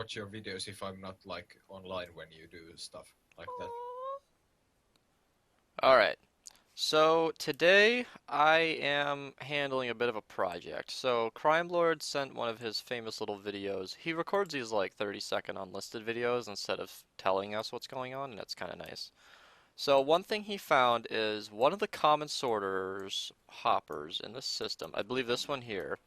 watch your videos if I'm not like online when you do stuff like that. Alright, so today I am handling a bit of a project. So Crime Lord sent one of his famous little videos. He records these like 30-second unlisted videos instead of telling us what's going on, and that's kind of nice. So one thing he found is one of the common sorters hoppers in this system, I believe this one here,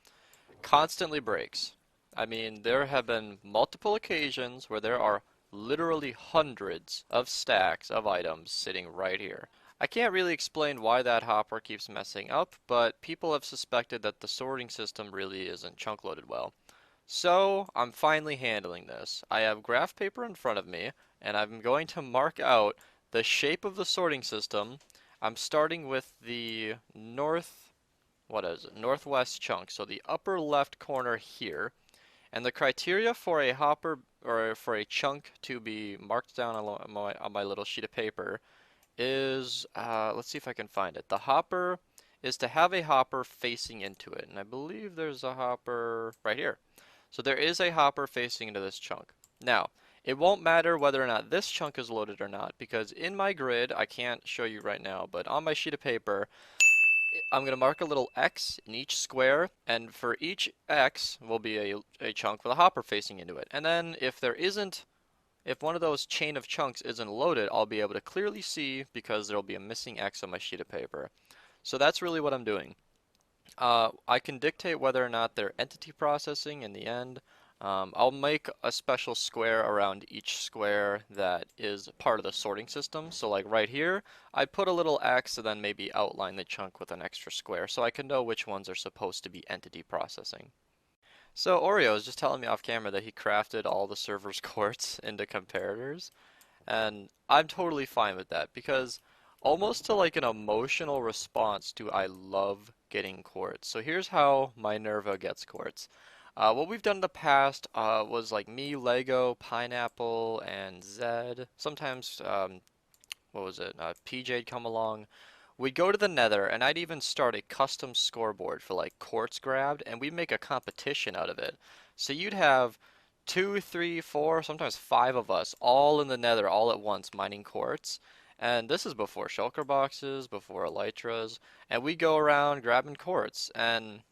constantly breaks. I mean, there have been multiple occasions where there are literally hundreds of stacks of items sitting right here. I can't really explain why that hopper keeps messing up, but people have suspected that the sorting system really isn't chunk loaded well. So I'm finally handling this. I have graph paper in front of me, and I'm going to mark out the shape of the sorting system. I'm starting with the northwest chunk, so the upper left corner here. And the criteria for a hopper or for a chunk to be marked down on my little sheet of paper is, let's see if I can find it. The hopper is to have a hopper facing into it, and I believe there's a hopper right here. So there is a hopper facing into this chunk. Now, it won't matter whether or not this chunk is loaded or not, because in my grid, I can't show you right now, but on my sheet of paper, I'm going to mark a little X in each square, and for each X will be a chunk with a hopper facing into it. And then if one of those chain of chunks isn't loaded, I'll be able to clearly see because there'll be a missing X on my sheet of paper. So that's really what I'm doing. I can dictate whether or not they're entity processing in the end. I'll make a special square around each square that is part of the sorting system. So like right here, I put a little X and then maybe outline the chunk with an extra square so I can know which ones are supposed to be entity processing. So Oreo is just telling me off camera that he crafted all the server's quartz into comparators, and I'm totally fine with that because almost to like an emotional response to I love getting quartz. So here's how Minerva gets quartz. What we've done in the past was like me, Lego, Pineapple, and Zed. Sometimes, what was it? PJ'd come along. We'd go to the Nether, and I'd even start a custom scoreboard for like quartz grabbed, and we'd make a competition out of it. So you'd have two, three, four, sometimes five of us all in the Nether all at once mining quartz. And this is before shulker boxes, before elytras, and we go around grabbing quartz, and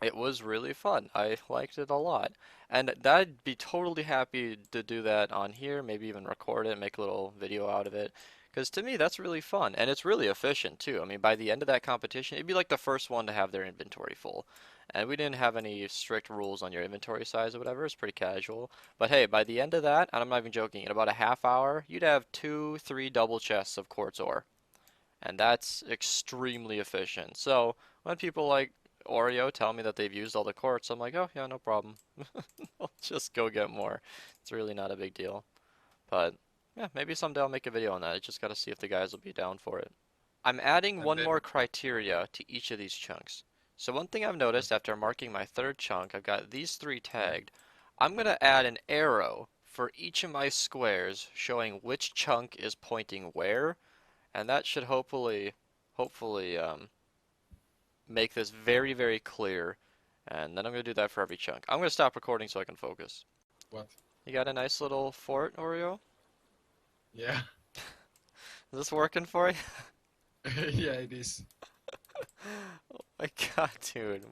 it was really fun. I liked it a lot. And I'd be totally happy to do that on here, maybe even record it, make a little video out of it. Because to me, that's really fun. And it's really efficient too. I mean, by the end of that competition, it'd be like the first one to have their inventory full. And we didn't have any strict rules on your inventory size or whatever. It's pretty casual. But hey, by the end of that, and I'm not even joking, in about a half hour, you'd have 2, 3 double chests of quartz ore. And that's extremely efficient. So when people like Oreo tell me that they've used all the quartz, I'm like, oh yeah, no problem. I'll just go get more. It's really not a big deal. But yeah, maybe someday I'll make a video on that. I just gotta see if the guys will be down for it. I'm adding And one then more criteria to each of these chunks. So one thing I've noticed after marking my third chunk, I've got these three tagged. I'm gonna add an arrow for each of my squares showing which chunk is pointing where, and that should hopefully make this very, very clear. And then I'm going to do that for every chunk. I'm going to stop recording so I can focus. what? You got a nice little fort, Oreo? Yeah. Is this working for you? Yeah, it is. Oh my god, dude.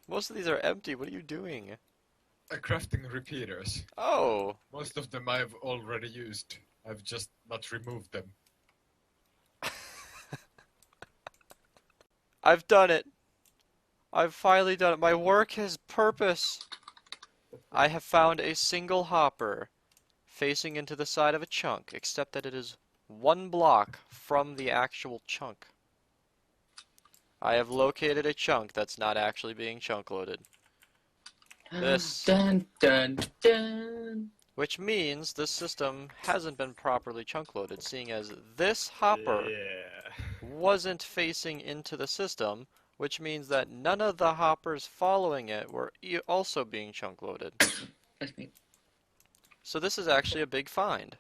Most of these are empty. What are you doing? Crafting repeaters. Oh, Most of them I've already used. I've just not removed them. I've done it. I've finally done it. My work has purpose. I have found a single hopper facing into the side of a chunk, except that it is one block from the actual chunk. I have located a chunk that's not actually being chunk loaded. This, Dun dun dun. which means this system hasn't been properly chunk loaded, seeing as this hopper Yeah. wasn't facing into the system, which means that none of the hoppers following it were also being chunk loaded. That's me. So this is actually a big find.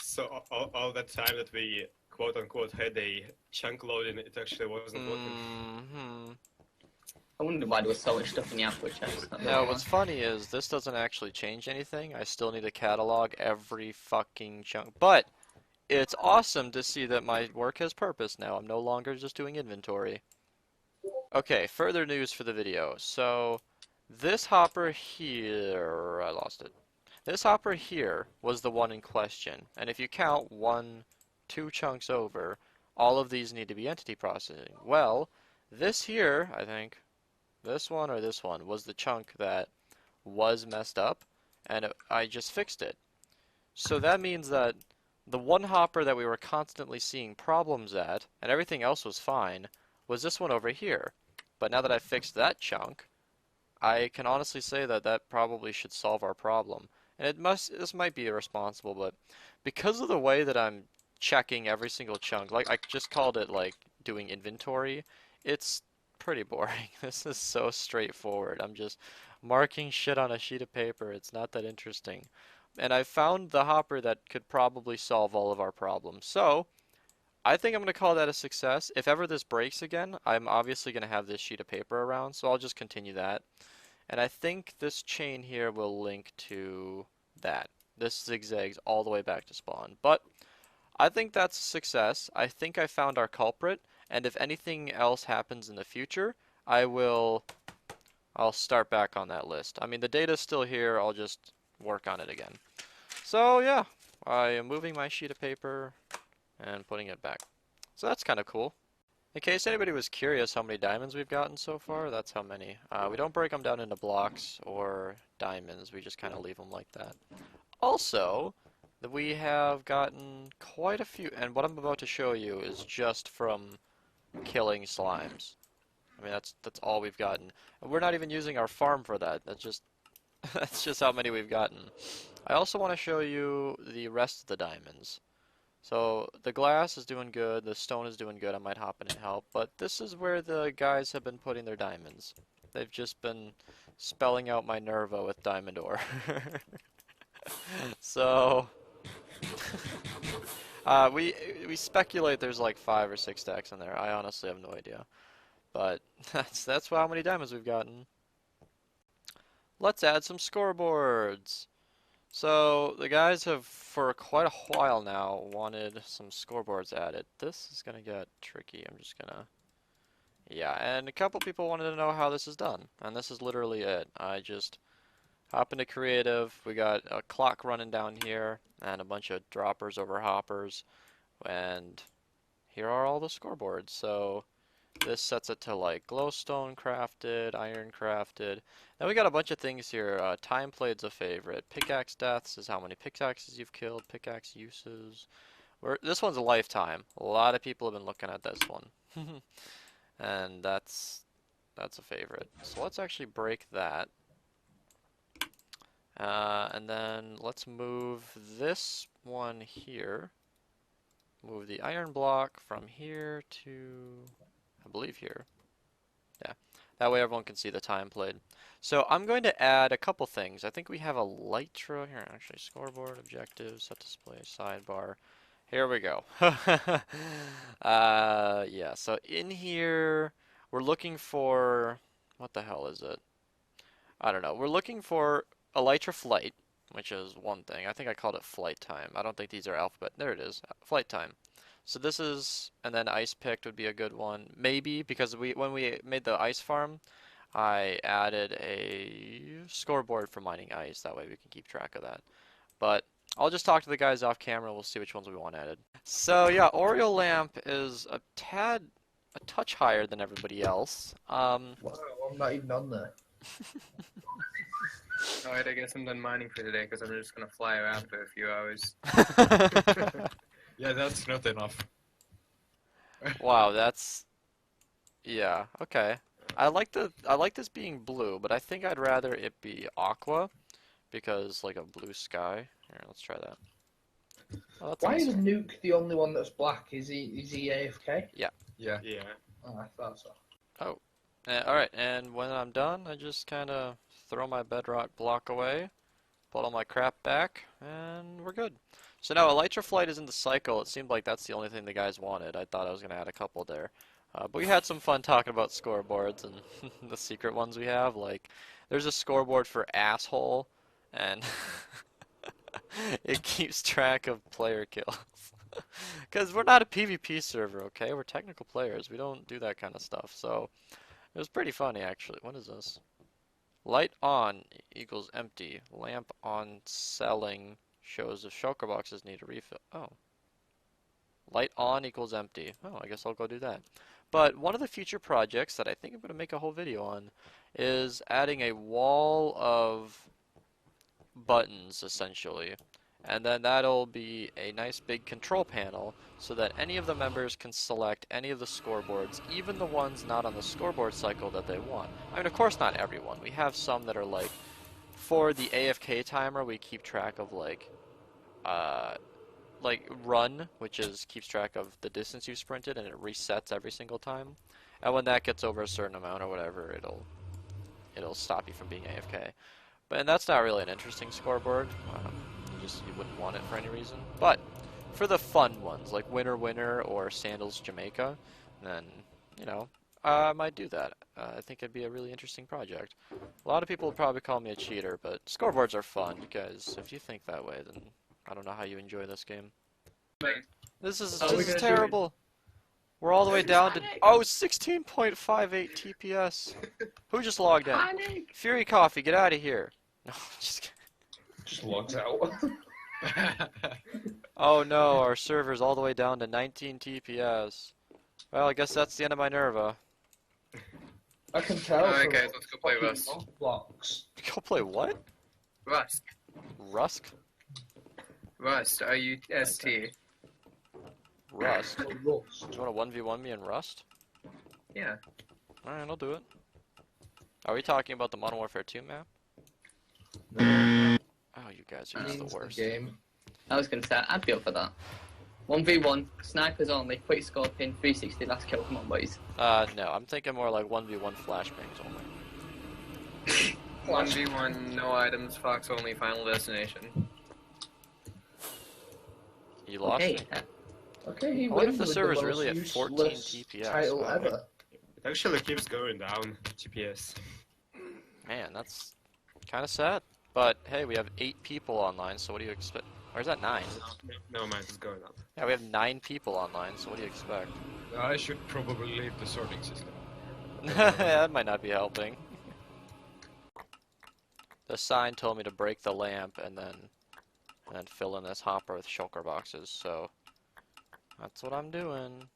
So all that time that we quote unquote had a chunk loading, it actually wasn't working. Mm-hmm. I wonder why there was so much stuff in the output chest. That's Now, why. what's funny is this doesn't actually change anything. I still need to catalog every fucking chunk. But it's awesome to see that my work has purpose now. I'm no longer just doing inventory. Okay, further news for the video. So, this hopper here, I lost it. This hopper here was the one in question. And if you count 2 chunks over, all of these need to be entity processing. Well, this here, I think, this one or this one, was the chunk that was messed up, and I just fixed it. So that means that the one hopper that we were constantly seeing problems at, and everything else was fine, was this one over here. But now that I fixed that chunk, I can honestly say that that probably should solve our problem. And this might be irresponsible, but because of the way that I'm checking every single chunk, like I just called it like doing inventory, it's pretty boring. This is so straightforward. I'm just marking shit on a sheet of paper. It's not that interesting. And I found the hopper that could probably solve all of our problems. So, I think I'm going to call that a success. If ever this breaks again, I'm obviously going to have this sheet of paper around, so I'll just continue that. And I think this chain here will link to that. This zigzags all the way back to spawn. But I think that's a success. I think I found our culprit, and if anything else happens in the future, I'll start back on that list. I mean, the data's still here, I'll just work on it again. So yeah, I am moving my sheet of paper and putting it back. So that's kind of cool. In case anybody was curious how many diamonds we've gotten so far, that's how many. We don't break them down into blocks or diamonds, we just kind of leave them like that. Also, we have gotten quite a few, and what I'm about to show you is just from killing slimes. I mean, that's all we've gotten. And we're not even using our farm for that. That's just how many we've gotten. I also want to show you the rest of the diamonds. So the glass is doing good, the stone is doing good, I might hop in and help, but this is where the guys have been putting their diamonds. They've just been spelling out my Nerva with diamond ore. So, we speculate there's like 5 or 6 stacks in there. I honestly have no idea. But that's how many diamonds we've gotten. Let's add some scoreboards. So the guys have for quite a while now wanted some scoreboards added. This is gonna get tricky. I'm just gonna, yeah, and a couple people wanted to know how this is done, and this is literally it. I just hop into creative. We got a clock running down here and a bunch of droppers over hoppers, and here are all the scoreboards. So this sets it to like glowstone crafted, iron crafted. Then we got a bunch of things here. Time played's a favorite. Pickaxe deaths is how many pickaxes you've killed. Pickaxe uses. This one's a lifetime. A lot of people have been looking at this one. And that's a favorite. So let's actually break that. And then let's move this one here. Move the iron block from here to, I believe, here. Yeah, that way everyone can see the time played. So I'm going to add a couple things. I think we have a Lytra here. Actually, scoreboard, objectives, set display, sidebar. Here we go. Yeah, so in here, we're looking for, what the hell is it? I don't know. We're looking for a Lytra flight, which is one thing. I think I called it flight time. I don't think these are alphabet. There it is, flight time. So this is, and then ice picked would be a good one. Maybe, because when we made the ice farm, I added a scoreboard for mining ice. That way we can keep track of that. But I'll just talk to the guys off camera. We'll see which ones we want added. So yeah, Oreo lamp is a touch higher than everybody else. Wow, I'm not even on there. Alright, I guess I'm done mining for today because I'm just gonna fly around for a few hours. Yeah, that's not enough. Wow, that's, yeah, okay. I like this being blue, but I think I'd rather it be aqua because like a blue sky. Here, let's try that. Oh, that's Why is awesome. Nuke the only one that's black? Is he AFK? Yeah. Yeah. Oh, I thought so. Alright, and when I'm done, I just kind of throw my bedrock block away, put all my crap back, and we're good. So now Elytra Flight is in the cycle. It seemed like that's the only thing the guys wanted. I thought I was going to add a couple there. But we had some fun talking about scoreboards and the secret ones we have. Like, there's a scoreboard for asshole, and it keeps track of player kills. Because we're not a PvP server, okay? We're technical players. We don't do that kind of stuff. So, it was pretty funny, actually. What is this? Light on equals empty. Lamp on selling shows if shulker boxes need a refill. Oh. Light on equals empty. Oh, I guess I'll go do that. But one of the future projects that I think I'm going to make a whole video on is adding a wall of buttons, essentially. And then that'll be a nice big control panel so that any of the members can select any of the scoreboards, even the ones not on the scoreboard cycle that they want. I mean, of course not everyone. We have some that are like, for the AFK timer, we keep track of like run, which is keeps track of the distance you sprinted, and it resets every single time. And when that gets over a certain amount or whatever, it'll stop you from being AFK. And that's not really an interesting scoreboard. You wouldn't want it for any reason. But for the fun ones, like Winner Winner or Sandals Jamaica, then, you know, I might do that. I think it'd be a really interesting project. A lot of people would probably call me a cheater, but scoreboards are fun. You guys, if you think that way, then I don't know how you enjoy this game. This is terrible. We're all the way down to 16.58 TPS. Who just logged in? Fury Coffee, get out of here. No, just kidding. Just logs out. Oh no, our server's all the way down to 19 TPS. Well, I guess that's the end of my Nerva. I can tell. Alright guys, let's go play Rust. Blocks. Go play what? Rust. Rusk? Rust, R-U-S-T. Rust? Or Rust. Do you want to 1v1 me in Rust? Yeah. Alright, I'll do it. Are we talking about the Modern Warfare 2 map? Oh, you guys are just the worst. Game. I was gonna say, I'd be up for that. 1v1, snipers only, quick score pin, 360 last kill, come on boys. No, I'm thinking more like 1v1 flashbangs only. 1v1, no items, Fox only, final destination. You lost Okay, me? Okay, he I wonder wins if the with server's most really at 14 useless TPS. title Wow. ever. It actually keeps going down, GPS. Man, that's kind of sad. But hey, we have 8 people online, so what do you expect? Or is that 9? No, mine is going up. Yeah, we have 9 people online, so what do you expect? I should probably leave the sorting system. That might not be helping. The sign told me to break the lamp and then fill in this hopper with shulker boxes, so that's what I'm doing.